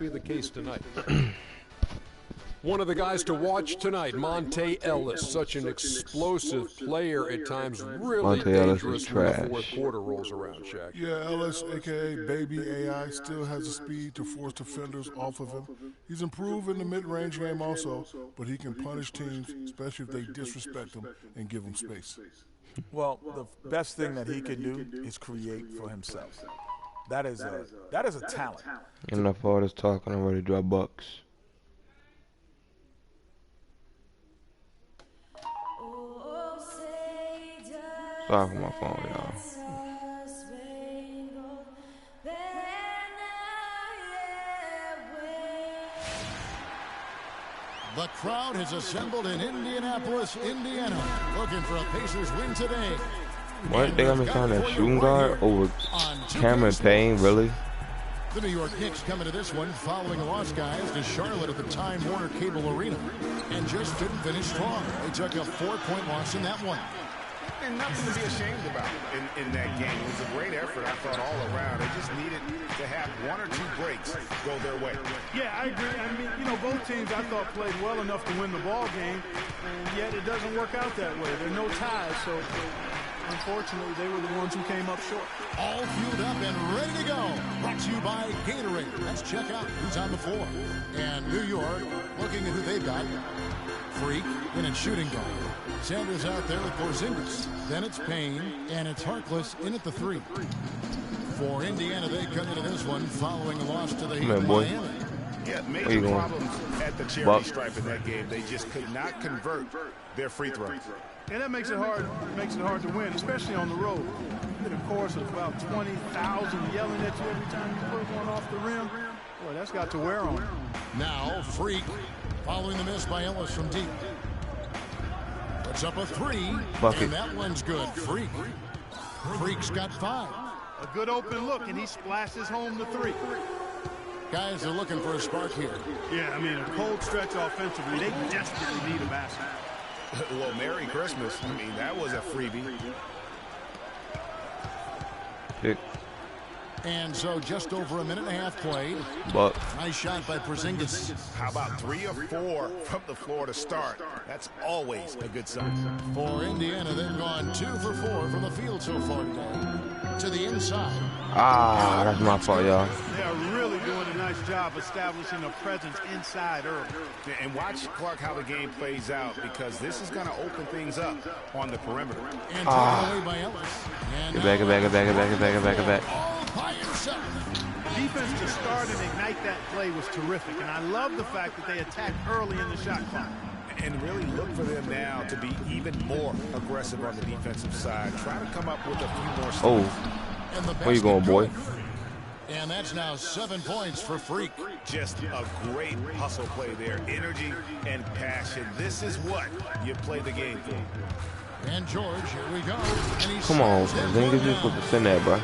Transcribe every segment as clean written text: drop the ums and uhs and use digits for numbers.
be the case tonight. One of the guys to watch tonight, Monte Ellis, such an explosive player at times, really dangerous when the fourth quarter rolls around, Shaq. Yeah, Ellis, a.k.a. Baby AI, still has the speed to force defenders off of him. He's improved in the mid-range game also, but he can punish teams, especially if they disrespect him and give him space. Well, the best thing that he can do is create for himself. That is a talent. Enough of all this talking, I'm ready to drop bucks. Sorry for my phone, y'all. The crowd has assembled in Indianapolis, Indiana, looking for a Pacers win today. One thing I'm trying to shooting guard over Cameron Payne, really? The New York Knicks coming to this one following a loss, guys, to Charlotte at the Time Warner Cable Arena, and just didn't finish strong. They took a 4-point loss in that one. And nothing to be ashamed about in that game. It was a great effort, I thought, all around. They just needed to have one or two breaks go their way. Yeah, I agree. I mean, you know, both teams, I thought, played well enough to win the ball game, and yet it doesn't work out that way. There are no ties, so unfortunately, they were the ones who came up short. All fueled up and ready to go. Brought to you by Gatorade. Let's check out who's on the floor. And New York, looking at who they've got. Freak in a shooting guard. Sanders out there with Porzingis. Then it's Payne, and it's Harkless in at the 3. For Indiana, they come into this one following a loss to the Heat of Miami. Yeah, major problems at the charity stripe in that game. They just could not convert their free throws. And that makes it hard. Makes it hard to win, especially on the road. In a course of about 20,000 yelling at you every time you put one off the rim. Boy, that's got to wear on. Now, Freak following the miss by Ellis from deep. Puts up a 3, Bucket. And that one's good. Freak. Freak's got 5. A good open look, and he splashes home the 3. Guys are looking for a spark here. Yeah, I mean, a cold stretch offensively. They desperately need a basket. Well, Merry Christmas. I mean, that was a freebie. Pick. And so just over a minute and a half played. Buck. Nice shot by Porzingis. How about 3 or 4 from the floor to start? That's always a good sign. For Indiana, they've gone 2 for 4 from the field so far today. To the inside. Ah, that's my fault, y'all. They're really doing a nice job establishing a presence inside early. And watch, Clark, how the game plays out, because this is going to open things up on the perimeter. And taken away by Ellis. Get back, get back, get back, get back, get back, get back, get back. All by himself. The defense to start and ignite that play was terrific, and I love the fact that they attacked early in the shot clock. And really look for them now to be even more aggressive on the defensive side. Try to come up with a few more steals. Where you going, boy? And that's now 7 points for Freak. Just a great hustle play there. Energy and passion. This is what you play the game for. And George, here we go. And come on, man. You're supposed to send that, bro.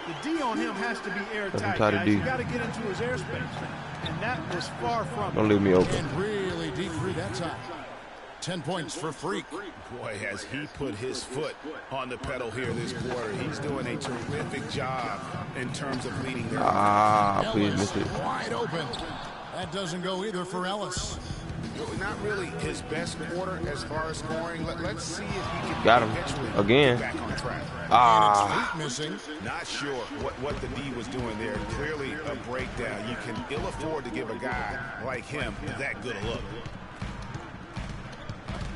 The D on him has to be airtight, guys. You got to get into his airspace. And that was far from Don't leave me open. And really deep through that time. 10 points for Freak. Boy, has he put his foot on the pedal here this quarter. He's doing a terrific job in terms of leading their please miss it. Wide open. That doesn't go either for Ellis. Not really his best quarter as far as scoring. Let's see if he can got him again. Back on track. Missing. Not sure what the D was doing there. Clearly a breakdown. You can ill afford to give a guy like him that good a look.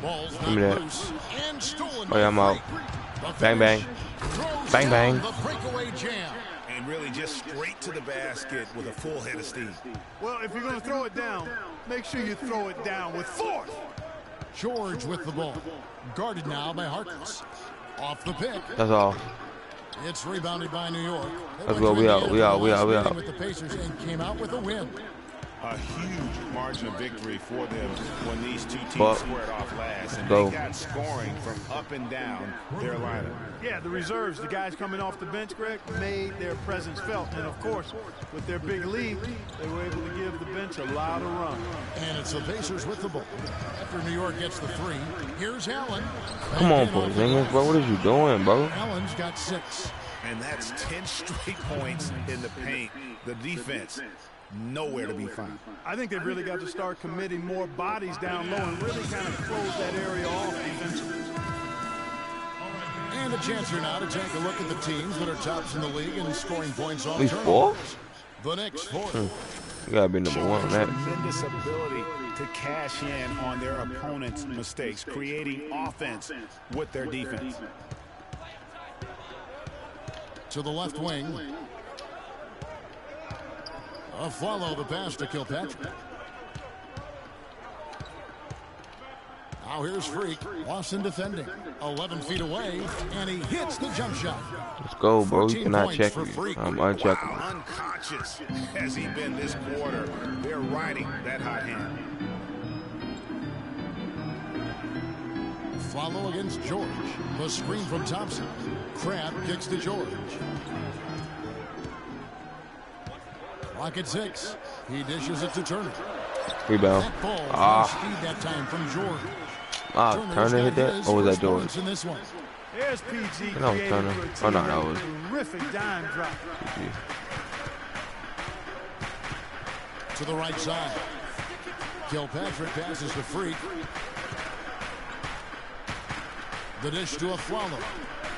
Ball's Give me that. loose and stolen. Oh yeah, I'm out. Bang bang. Bang bang. The breakaway jam. And really just straight to the basket with a full head of steam. Well, if you're going to throw it down, make sure you throw it down with force. George with the ball. Guarded now by Harkless. Off the pick. That's all. It's rebounded by New York. Let's go. We out. We out. We out. We out. With the Pacers and came out with a win. A huge margin of victory for them when these two teams squared off last. And they got scoring from up and down their lineup. Yeah, the reserves, the guys coming off the bench, Greg, made their presence felt. And, of course, with their big lead, they were able to give the bench a lot of run. And it's the Pacers with the ball. After New York gets the 3, here's Allen. Come on, Porzingis, bro. What are you doing, bro? Allen's got 6. And that's 10 straight points in the paint. The defense nowhere to be found. I think they've really got to start committing more bodies down low and really kind of close that area off defensively. And a chance here now to take a look at the teams that are tops in the league and scoring points off He's turnovers. The Knicks fourth. You gotta be number one on that. Tremendous ability to cash in on their opponent's mistakes, creating offense with their defense. To the left wing. A follow the pass to Kilpatrick. Now here's Freak. Lawson defending. 11 feet away, and he hits the jump shot. Let's go, bro. You cannot check me. I'm uncheckable. Wow, unconscious has he been this quarter. They're riding that hot hand. Follow against George. The screen from Thompson. Crab kicks to George. Clock at 6. He dishes it to Turner. Rebound. That ball speed that time from George. Turner hit that? Or was that George? In this one. There's PG That was Turner. Oh, no, that was. Terrific dime drop. PG. To the right side. Kilpatrick passes to Freak. The dish to a follow.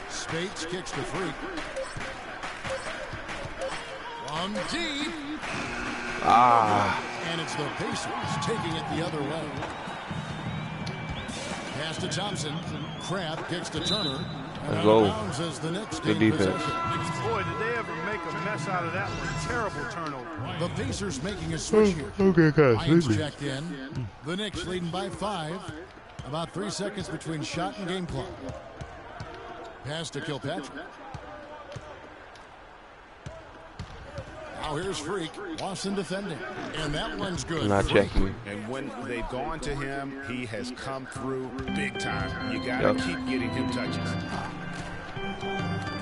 Spates kicks to Freak. From deep. And it's the Pacers taking it the other way. Pass to Thompson. Crab kicks to Turner. Let's go. Good defense. Boy, did they ever make a mess out of that one. Terrible turnover. The Pacers making a switch here. Okay, guys. Lions checked in. The Knicks leading by 5. About 3 seconds between shot and game clock. Pass to Kilpatrick. Now here's Freak. Lawson defending. And that one's good. Not checking me. And when they've gone to him, he has come through big time. You got to keep getting him touches.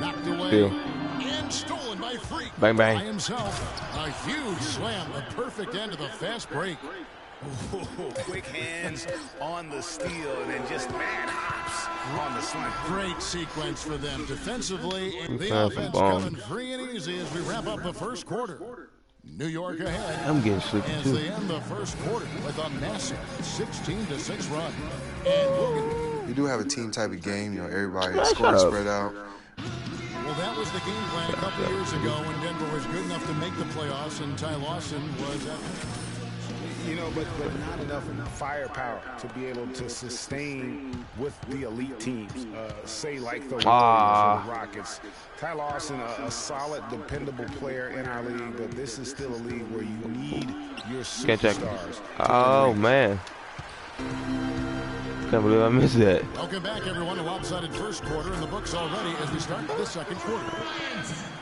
Knocked away. Deal. And stolen by Freak. Bang, bang. By himself. A huge slam. The perfect end of the fast break. Ooh, quick hands on the steal and then just mad hops on the slam. Great sequence for them defensively. And the offense coming free and easy as we wrap up the first quarter. New York ahead. I'm getting sleepy as too. they end the first quarter with a massive 16-6 run. And Logan. We do have a team type of game. You know, everybody scores spread out. Well, that was the game plan a couple years ago when Denver was good enough to make the playoffs and Ty Lawson was at You know, but not enough firepower to be able to sustain with the elite teams, say like the Warriors or the Rockets. Ty Lawson, a solid, dependable player in our league, but this is still a league where you need your superstars. Oh, man. Can't believe I missed that. Welcome back, everyone, to lopsided first quarter in the books already as we start the second quarter.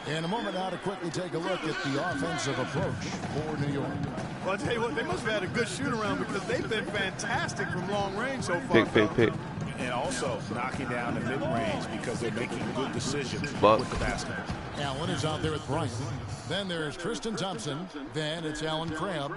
In a moment now to quickly take a look at the offensive approach for New York. Well, I'll tell you what, they must have had a good shoot-around because they've been fantastic from long range so far. Pick. And also knocking down the mid-range because they're making good decisions with the basketball. Allen is out there with Bryant. Then there's Tristan Thompson. Then it's Alan Crabb.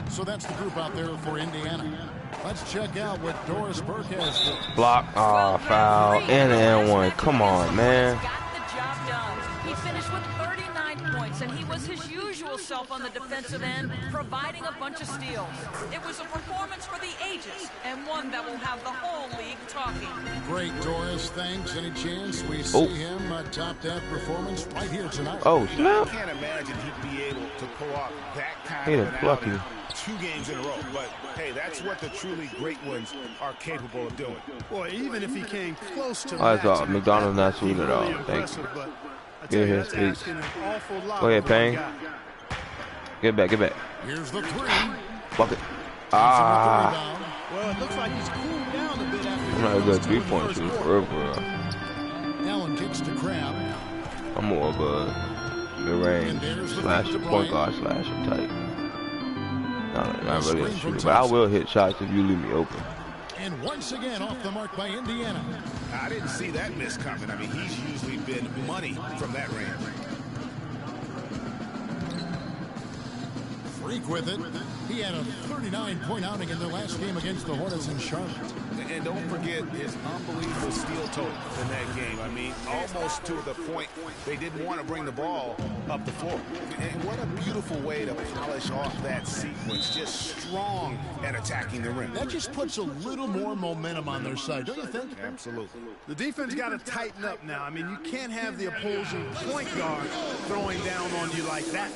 So that's the group out there for Indiana. Let's check out what Doris Burke has for. Block. Foul. And one. Come on, man. Got the job done. He finished with 39 points, and he was his usual self on the defensive end, providing a bunch of steals. It was a performance for the ages, and one that will have the whole league talking. Great, Doris. Thanks. Any chance we see him top that performance right here tonight? Oh, snap. I can't imagine he'd be able to pull off that kind of an outing 2 games in a row. But, hey, that's what the truly great ones are capable of doing. Boy, even if he came close to I thought McDonald's not sweet at all. Thank you. Get his feet. Go ahead, Payne. Get back. Here's the 3. Bucket. Well, it looks like he's cooled down a bit after. I'm not a good 3-point shooter for real. Allen kicks to Crabb. I'm more of a mid-range slasher, point guard slasher type. Not really a shooter, but I will hit shots if you leave me open. And once again off the mark by Indiana. I didn't see that miss coming. I mean, he's usually been money from that range. Freak with it. He had a 39-point outing in their last game against the Hornets in Charlotte. And don't forget his unbelievable steal total in that game. I mean, almost to the point they didn't want to bring the ball up the floor. And what a beautiful way to polish off that sequence. Just strong at attacking the rim. That just puts a little more momentum on their side, don't you think? Absolutely. The defense got to tighten up now. I mean, you can't have the opposing point guard throwing down on you like that.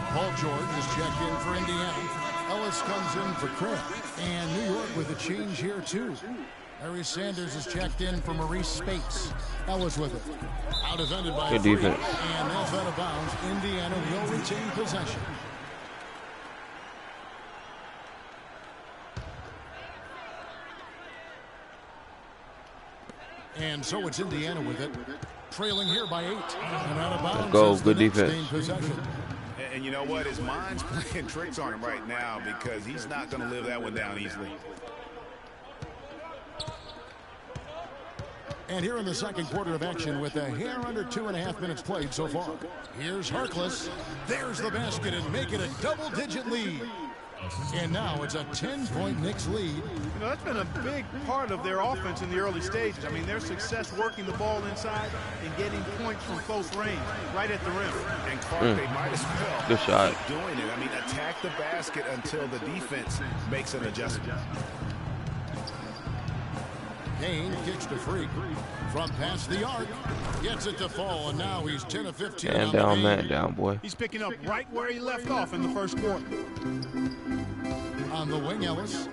Paul George is checked in for Indiana. Ellis comes in for Craig. And New York with a change here, too. Larry Sanders is checked in for Maurice Spates. Ellis with it. Out defended by Good Freak. defense. And that's out of bounds. Indiana will retain possession. And so it's Indiana with it. Trailing here by 8. And out of bounds. Let's go. Is the Good next defense. game possession. And you know what? His mind's playing tricks on him right now because he's not going to live that one down easily. And here in the second quarter of action with a hair under 2.5 minutes played so far. Here's Harkless. There's the basket and make it a double-digit lead. And now it's a 10-point Knicks lead. You know, that's been a big part of their offense in the early stages. I mean, their success working the ball inside and getting points from close range, right at the rim. And Clark, they might as well Good shot. keep doing it. I mean, attack the basket until the defense makes an adjustment. Kane kicks to Freak. From past the arc. Gets it to fall, and now he's 10 of 15. And down, man, down, boy. He's picking up right where he left off in the first quarter. On the wing, Ellis.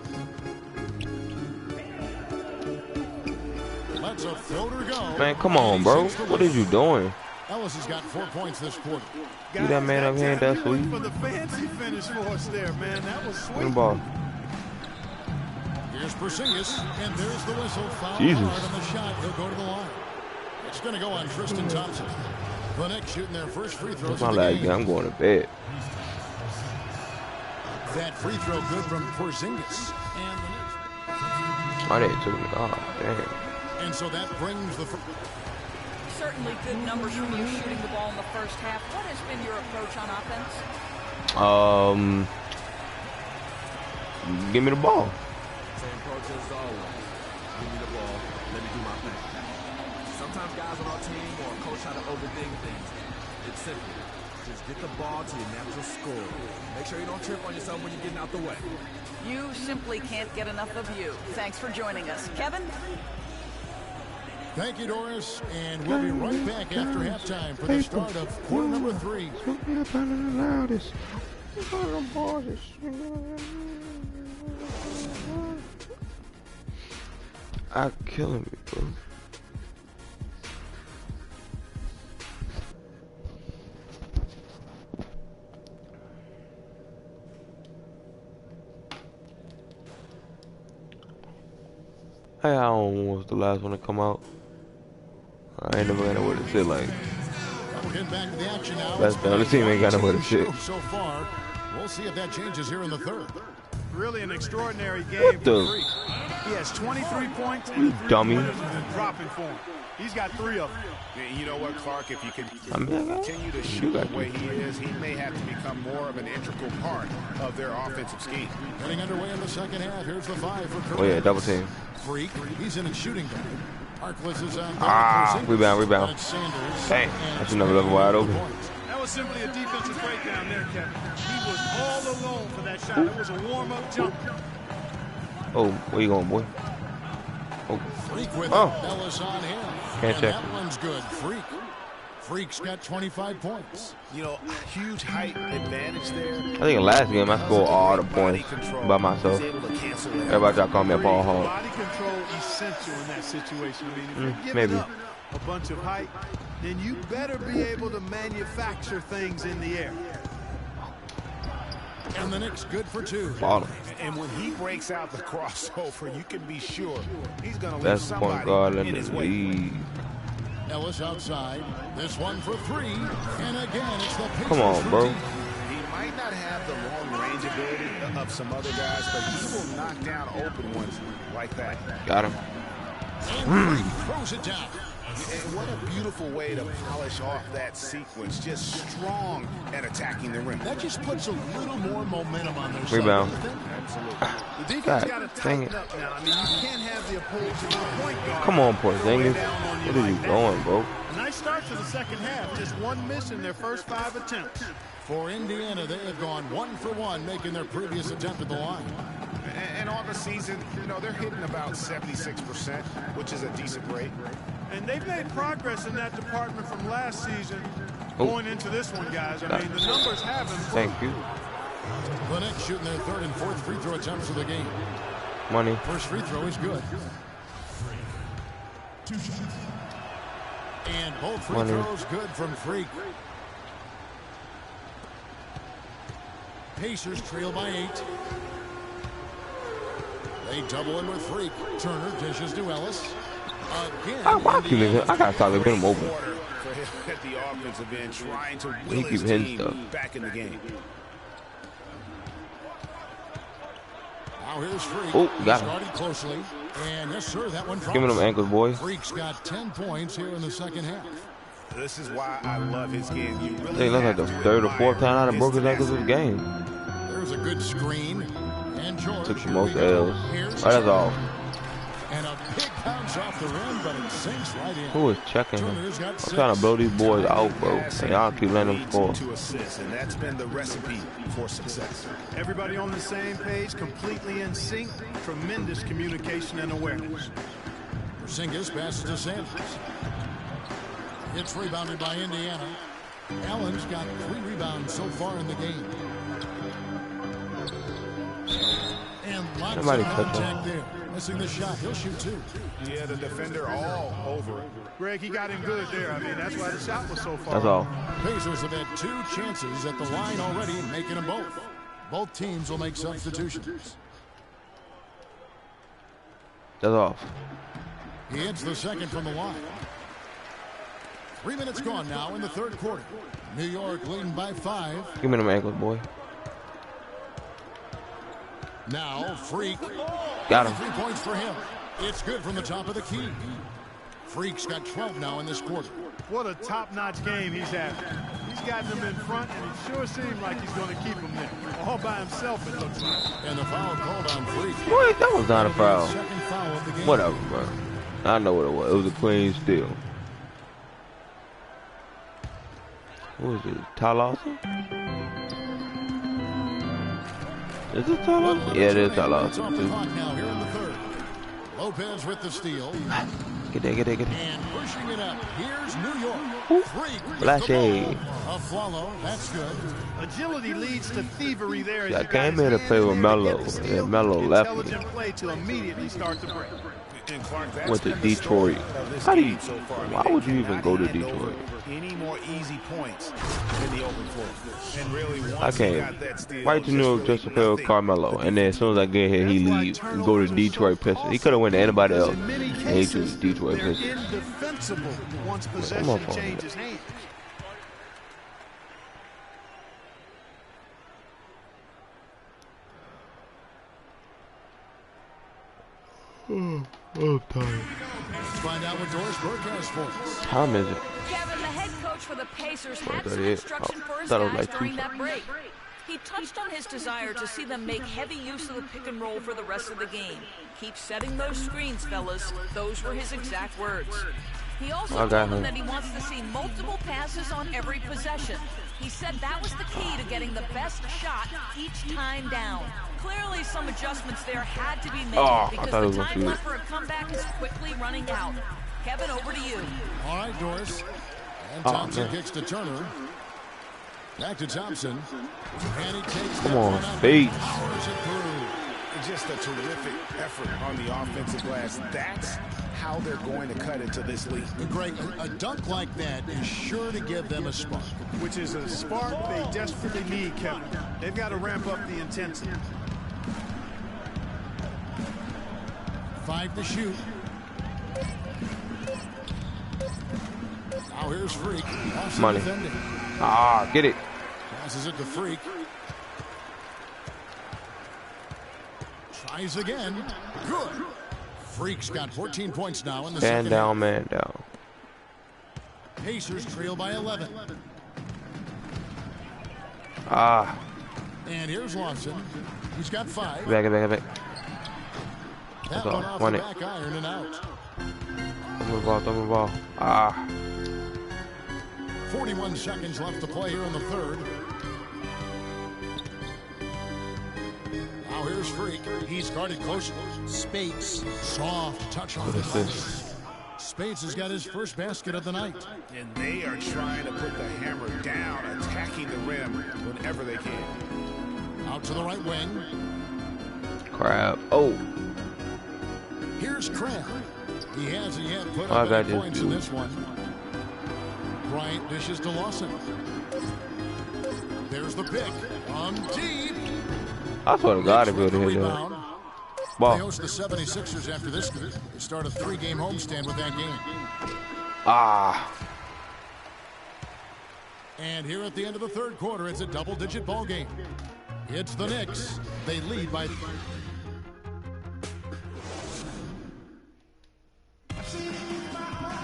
Lets a floater go. Man, come on, bro. What are you doing? Ellis has got 4 points this quarter. See that man up here? That's sweet. For the fancy finish for us there, man. That was sweet. Win the ball. Here's Porzingis, and there's the whistle. Foul Jesus. hard on the shot. He'll go to the line. It's going to go on Tristan Thompson. The Knicks shooting their first free throws. That's my last game. I'm going to bed. That free throw good from Porzingis. And the Knicks. Oh, they took me. Oh, damn. And so that brings the... Certainly good numbers from you shooting the ball in the first half. What has been your approach on offense? Give me the ball. Same approach as always. Give me the ball. Let me do my thing. Sometimes guys on our team or a coach try to overthink things. It's simple. Just get the ball to your natural score. Make sure you don't trip on yourself when you're getting out the way. You simply can't get enough of you. Thanks for joining us. Kevin? Thank you, Doris. And we'll be right back after halftime for the start of quarter number 3. I'm killing me, bro. Hey, Allen was the last one to come out. I ain't never got nowhere to sit like. We'll get back to the action now. That's the only team ain't got nowhere to sit. So far, we'll see if that changes here in the third. Really an extraordinary game. What the? For Freak. He has 23 points and 3 dummy. pointers have been dropping for him. He's got 3 of them. You know what, Clark? If you can mean, continue to shoot the way he is, he may have to become more of an integral part of their offensive scheme. Getting underway in the second half. Here's the 5 for Curry. Oh yeah, double team. Freak. He's in a shooting guard. Harkless is on. Rebound. Hey, that's another level wide open. That was simply a defensive breakdown there, Kevin. He was all alone for that shot. It was a warm-up jump. Oh, where you going, boy? Oh. Freak with Ellis on him. Can't check. That one's good. Freak's got 25 points. You know, huge height advantage there. I think in last game I scored all the points by myself. Everybody try to call me a ball hog. Body control essential in that situation. I mean, if you're giving maybe up a bunch of height, then you better be able to manufacture things in the air. And the Knicks good for 2. Bottom. And when he breaks out the crossover, you can be sure he's going to leave That's point somebody guard in in his the way. league. Ellis outside. This one for 3. And again, it's the Pacers Come on, bro. He might not have the long range ability of some other guys, but he will knock down open ones like that. Got him. And throws it down. And what a beautiful way to polish off that sequence. Just strong at attacking the rim. That just puts a little more momentum on their Rebound. side. Absolutely. The defense God, got to dang tighten up now. I mean, you can't have the opposing point guard. Come on, Porzingis. down on you What are you like that. doing, bro? A nice start to the second half. Just one miss in their first 5 attempts. For Indiana, they have gone 1 for 1, making their previous attempt at the line. And on the season, you know, they're hitting about 76%, which is a decent rate. And they've made progress in that department from last season going into this one, guys. I mean, the numbers have improved. Thank you. The Knicks shooting their 3rd and 4th free throw attempts of the game. Money. First free throw is good. And both free throws good from Freak. Pacers trail by 8. They double in with Freak. Turner dishes to Ellis. Again, I gotta start leaving him open. At the offensive end, trying to He will keep his hitting team stuff. back in the game. Now here's Freak. Oh, got him. Started closely. And yes, sir, that one drops. Give me them ankles, boy. Freak's got 10 points here in the second half. This is why I love his game. You really They look like the 3rd or 4th time I done broke his ankles this game. There's a good screen. And George. Took the most L's. That's all. And a big bounce off the rim, but it sinks right in. Who is checking him? I'm trying to blow these boys out, bro. And y'all keep letting them score. To assist, and that's been the recipe for success. Everybody on the same page, completely in sync. Tremendous communication and awareness. Porzingis passes to Sanders. It's rebounded by Indiana. Allen's got 3 rebounds so far in the game. And lots of contact there. Missing the shot. He'll shoot 2. Yeah, the defender all over it. Greg, he got him good there. I mean, that's why the shot was so far. That's all. Pacers have had 2 chances at the line already, making them both. Both teams will make substitutions. That's off. He hits the second from the line. 3 minutes gone now in the 3rd quarter. New York leading by 5. Give me them ankles, boy. Now, Freak. Got him. 3 points for him. It's good from the top of the key. Freak's got 12 now in this quarter. What a top-notch game he's having. He's gotten them in front, and it sure seems like he's going to keep them there. All by himself, it looks like. And the foul called on Freak. Wait, that was not a foul. Second foul of the game. Whatever, bro. I know what it was. It was a clean steal. Who is it? Ty Lawson? Is it Ty Lawson? Yeah, it is Ty It's off the Lawson. clock now here in the 3rd. Lopez with the steal. Get there. And pushing it up. Here's New York. Freak with the Flashy. ball. A follow. That's good. Agility leads to thievery there. I came here to play with Melo, and Melo left me. Intelligent play to immediately start the break. And Clark, that's Went to been the Detroit. story of this How do you? game so far. I mean, Why they would you even cannot go to hand over Detroit? Any more easy points in the open floor. And really, I once he came got that steal, right to New York just to play with Carmelo, and then as soon as I get here, he leave and go to Detroit Pistons. He could have went to anybody else, In many and he cases, chose Detroit they're Pistons. indefensible once Come possession on, Paul. changes hands. I'm tired. Let's find out what Doris Burke has for us. Time is it? Kevin, the head coach for the Pacers, had some 38. instruction Oh, for his thought it was guys like during 2. that break. He touched on his desire to see them make heavy use of the pick and roll for the rest of the game. Keep setting those screens, fellas. Those were his exact words. He also told them that he wants to see multiple passes on every possession. He said that was the key to getting the best shot each time down. Clearly, some adjustments there had to be made because the time left for a comeback is quickly running out. Kevin, over to you. All right, Doris. And Thompson kicks to Turner. Back to Thompson. And he takes Come on, speed. powers it through. just a terrific effort on the offensive glass. That's how they're going to cut into this league. Greg, a dunk like that is sure to give them a spark. Which is a spark they desperately need, Kevin. They've got to ramp up the intensity. 5 to shoot. Now here's Freak. Money. Ah, get it. Passes it to Freak. Tries again. Good. Freak's got 14 points now in the Man second down, half. man down. Pacers trail by 11. Ah. And here's Lawson. He's got 5. Back. That That's one all. off Won the it. back iron and out. Throw the ball. Ah. 41 seconds left to play here in the third. Now here's Freak. He's guarded close. Spates. Soft touch on the glass. Spates has got his first basket of the night. And they are trying to put the hammer down, attacking the rim whenever they can. Out to the right wing. Crap. Oh. Here's Crab. He hasn't yet put I up got any points this in this one. Bryant dishes to Lawson. There's the pick. On deep. I swear to God, if it would have hit that. They Ball. host the 76ers after this. They start a 3-game homestand with that game. Ah. And here at the end of the third quarter, it's a double-digit ball game. It's the Knicks. They lead by...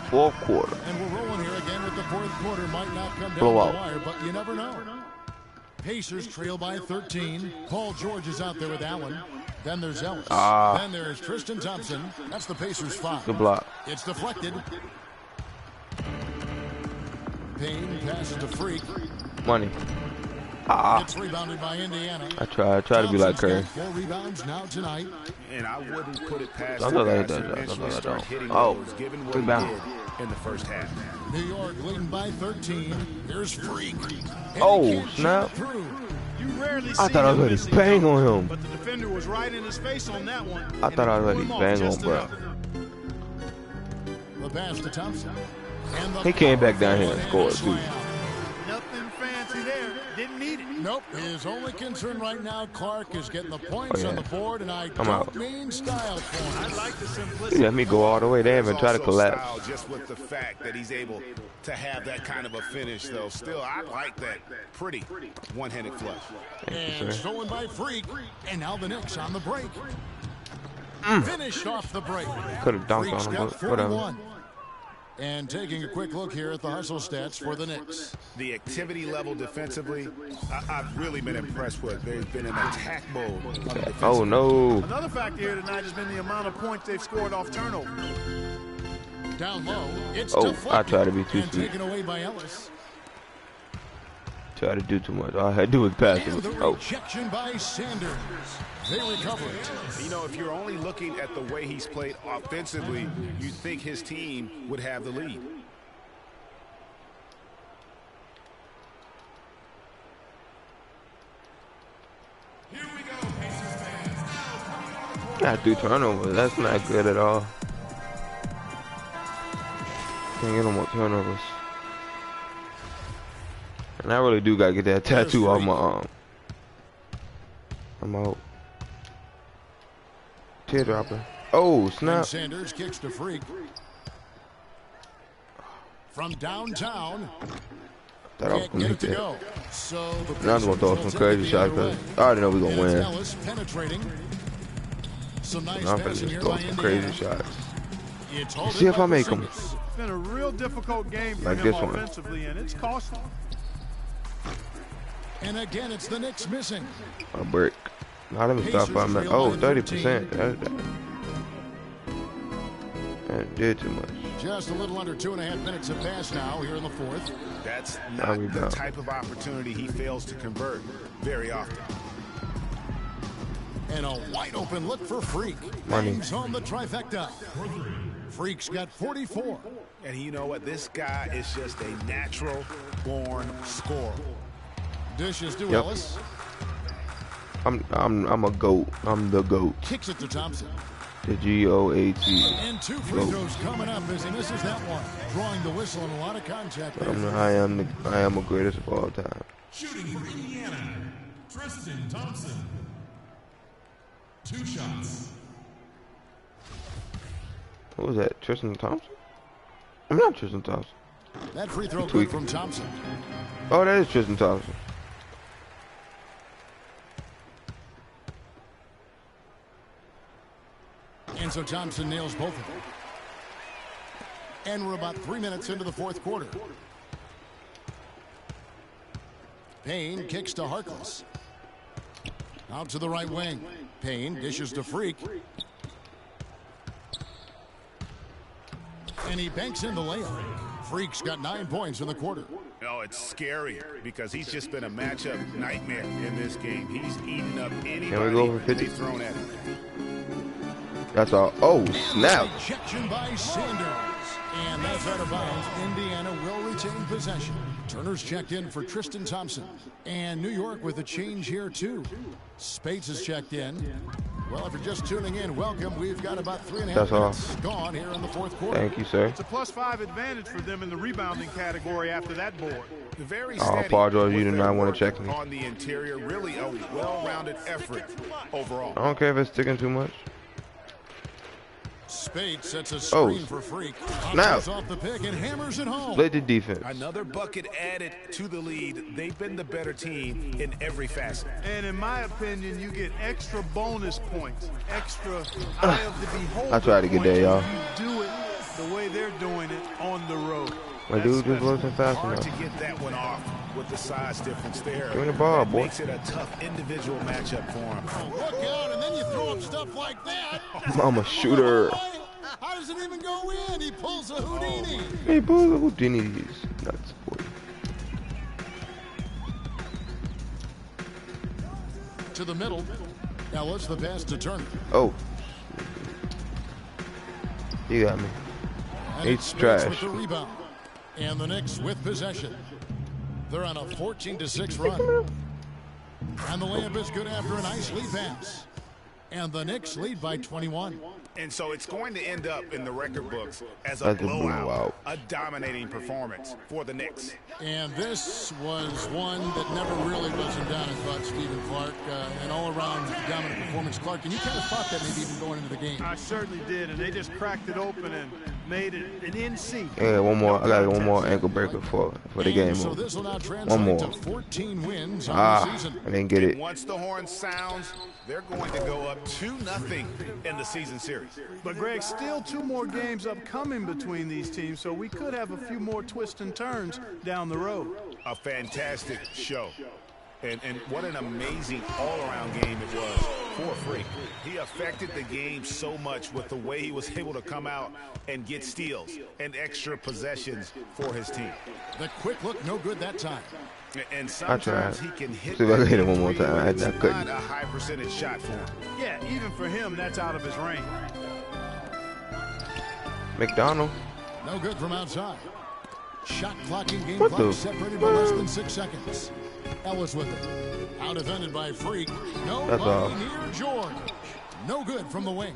Fourth quarter. And we're rolling here again with the fourth quarter. Might not come down Blowout. the wire, but you never know. Pacers trail by 13. Paul George is out there with Allen. Then there's Ellis. Then there's Tristan Thompson. That's the Pacers' 5. Good block. It's deflected. Payne passes to Freak. Money. Ah. It's rebounded by Indiana. I try to be like Curry. 4 rebounds now tonight. And I wouldn't put it past Don't the do that, guys to don't do that, eventually don't do that, start don't. hitting Oh. those, given what he Rebound. did in the first half. New York leading by 13. Here's Freak. And Oh, he can't snap. shoot it through. You rarely I see thought I was him ready miss to it, bang on him. but the defender was right in his face on that one. I thought I was ready to bang on, bro. The pass to Thompson. And the He came back down here and scored, too. Nothing fancy there. Didn't need it. Nope. His only concern right now, Clark, is getting the points Oh, yeah. on the board, and I I'm don't out. mean style points. I like the He simplicity. let me go all the way there and try to Also collapse. style, just with the fact that he's able to have that kind of a finish, though. Still, I like that pretty one-handed flush. And stolen by Freak. And now the Knicks on the break. Finished off the break. Could have dunked Freak's on him, got but whatever. 41. And taking a quick look here at the hustle stats for the Knicks. The activity level defensively, I've really been impressed with. They've been in attack mode on the defensive. Oh, no. Another factor here tonight has been the amount of points they've scored off turnover. Down low, it's Oh, I deflected try to be too and sweet. taken away by Ellis. Try to do too much. All I had to do was pass And it. the Oh. rejection by Sanders. They recover it. You know, if you're only looking at the way he's played offensively, you'd think his team would have the lead. Got 3 turnovers. That's not good at all. Can't get no more turnovers. And I really do gotta get that tattoo off my arm. I'm out. Teardropper. Oh, And snap. Sanders kicks to Freak. From downtown. Thought I was Can't gonna get make it to that. go. So the Now I'm gonna throw some crazy shots because I already know we're gonna And it's win. Ellis penetrating. Some nice I'm passing finna here just throw by some Indiana. crazy shots. It's holding See if by I make 'em. Porzingis. It's been a real difficult game for Like him this one. offensively, and it's costly. And again, it's the Knicks missing. A break. Now let me stop by my. Oh, 30%. That did too much. Just a little under 2.5 minutes have passed now here in the fourth. That's Now not we the down. type of opportunity he fails to convert very often. And a wide open look for Freak. Money. Bangs on the trifecta. Freak's got 44. And you know what? This guy is just a natural born scorer. Dishes to Yep. Ellis. I'm a goat. I'm the goat. Kicks it to Thompson. The GOAT. And 2 free throws coming up as he misses that one. Drawing the whistle and a lot of contact there. I am the greatest of all time. Shooting for Indiana, Tristan Thompson. 2 shots. What was that? Tristan Thompson? I'm not Tristan Thompson. That free throw good Tweaking. from Thompson. Oh, that is Tristan Thompson. And so Thompson nails both of them. And we're about 3 minutes into the fourth quarter. Payne kicks to Harkless. Out to the right wing. Payne dishes to Freak. And he banks in the layup. Freak's got 9 points in the quarter. Oh, it's scary because he's just been a matchup nightmare in this game. He's eating up anybody they've thrown at him. That's all. Oh, snap. Rejection by Sanders. And that's out of bounds. Indiana will retain possession. Turner's checked in for Tristan Thompson. And New York with a change here, too. Spates is checked in. Well, if you're just tuning in, welcome. We've got about 3.5 minutes gone here in the fourth quarter. Thank you, sir. It's a +5 advantage for them in the rebounding category after that board. Very steady. Apologize, you do not want to check me. On the interior, really a well-rounded effort overall. I don't care if it's sticking too much. Spade sets a screen for Freak. Now, off the pick and hammers it home. Split the defense. Another bucket added to the lead. They've been the better team in every facet. And in my opinion, you get extra bonus points, extra eye of the beholder. I tried to get there, y'all. You do it the way they're doing it on the road. My dude just wasn't fast enough. Hard to get that one off with the size difference there. Give me the ball, boy. Makes it a tough individual matchup for him. Oh, look out, and then you throw up stuff like that. I'm a shooter. How does it even go in? He pulls a Houdini. He pulls a Houdini. Nuts, boy. To the middle. Ellis, the pass to Turner. Oh. You got me. It's trash. With the rebound. And the Knicks with possession. They're on a 14-6 run. And the layup is good after a nice lead pass. And the Knicks lead by 21. And so it's going to end up in the record books as a blowout, a dominating performance for the Knicks. And this was one that never really was in doubt, I thought, Stephen Clark. An all-around dominant performance. Clark, and you kind of thought that maybe even going into the game. I certainly did, and they just cracked it open and made it an NC. Yeah, one more. I got one more ankle breaker for the game. So this will now translate one more. to 14 wins on the season. I didn't get it. Once the horn sounds, they're going to go up 2-0 in the season series. But Greg, still 2 more games upcoming between these teams, so we could have a few more twists and turns down the road. A fantastic show. And what an amazing all-around game it was for Freak. He affected the game so much with the way he was able to come out and get steals and extra possessions for his team. The quick look, no good that time. And sometimes he can hit. See if I can hit it one more time. I couldn't. Not a high percentage shot for him. Yeah, even for him, that's out of his range. McDonald. No good from outside. Shot clocking game clock separated by less than 6 seconds. Ellis with it. Out defended by Freak. Nobody near George. No good from the wing.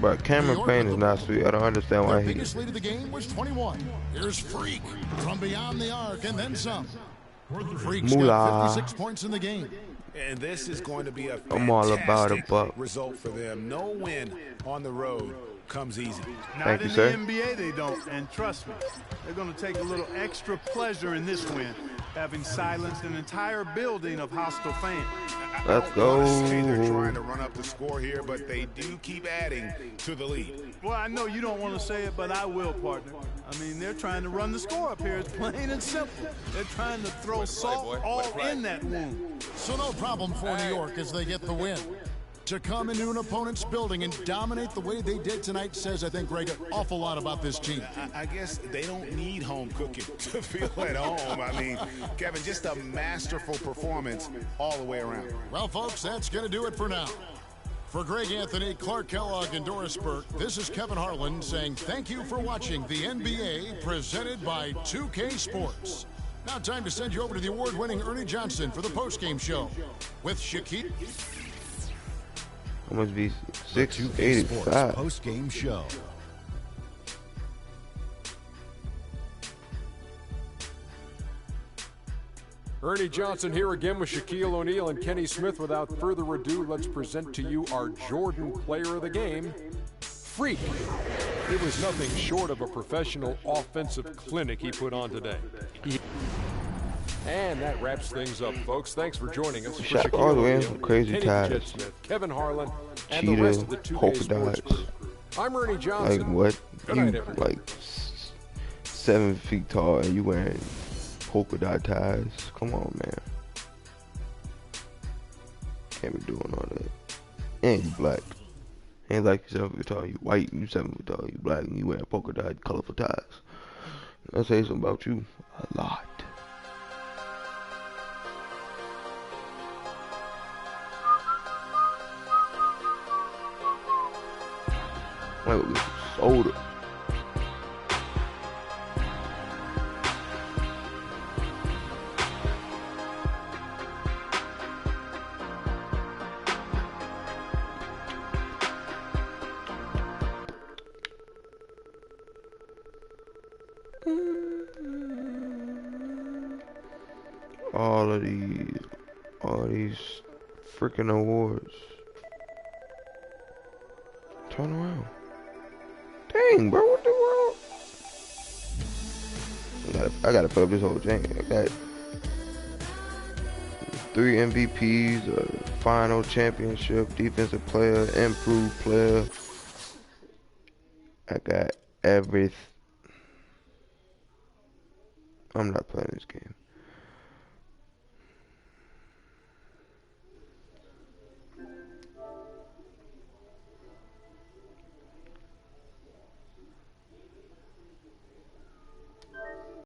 But Cameron Payne is not sweet. I don't understand why he. The biggest lead of the game was 21. Here's Freak from beyond the arc and then some. Freak's got 56 points in the game. And this is going to be a I'm all about a fantastic buck. result for them. No win on the road comes easy. Thank you, Not sir. in the NBA they don't, and trust me, they're going to take a little extra pleasure in this win, having silenced an entire building of hostile fans. Let's go. They're trying to run up the score here, but they do keep adding to the lead. Well, I know you don't want to say it, but I will, partner. I mean, they're trying to run the score up here. It's plain and simple. They're trying to throw salt all in that wound. So no problem for New York as they get the win. To come into an opponent's building and dominate the way they did tonight says, I think, Greg, an awful lot about this team. I guess they don't need home cooking to feel at home. I mean, Kevin, just a masterful performance all the way around. Well, folks, that's going to do it for now. For Greg Anthony, Clark Kellogg, and Doris Burke, this is Kevin Harlan saying thank you for watching the NBA presented by 2K Sports. Now time to send you over to the award-winning Ernie Johnson for the postgame show with Shaquille. How much be 685? Post-game show. Ernie Johnson here again with Shaquille O'Neal and Kenny Smith. Without further ado, let's present to you our Jordan player of the game, Freak. It was nothing short of a professional offensive clinic he put on today. And that wraps things up, folks. Thanks for joining us. Shot all the way in from Crazy Kenny Ties. Smith, Kevin Harlan, and the rest of the 2K Sports crew. I'm Ernie Like Johnson. what? Good You night, everybody. like 7 feet tall and you wearing polka dot ties? Come on, man. Can't be doing all that. And you black. Ain't like you 7 feet tall. You white. You 7 feet tall. You black. And you wearing polka dot colorful ties. I'll say something about you. A lot. Like with soda. All these freaking awards. Turn around. Dang, bro, what the world? I gotta put up this whole thing. I got 3 MVPs, a final championship, defensive player, improved player. I got everything. I'm not playing this game.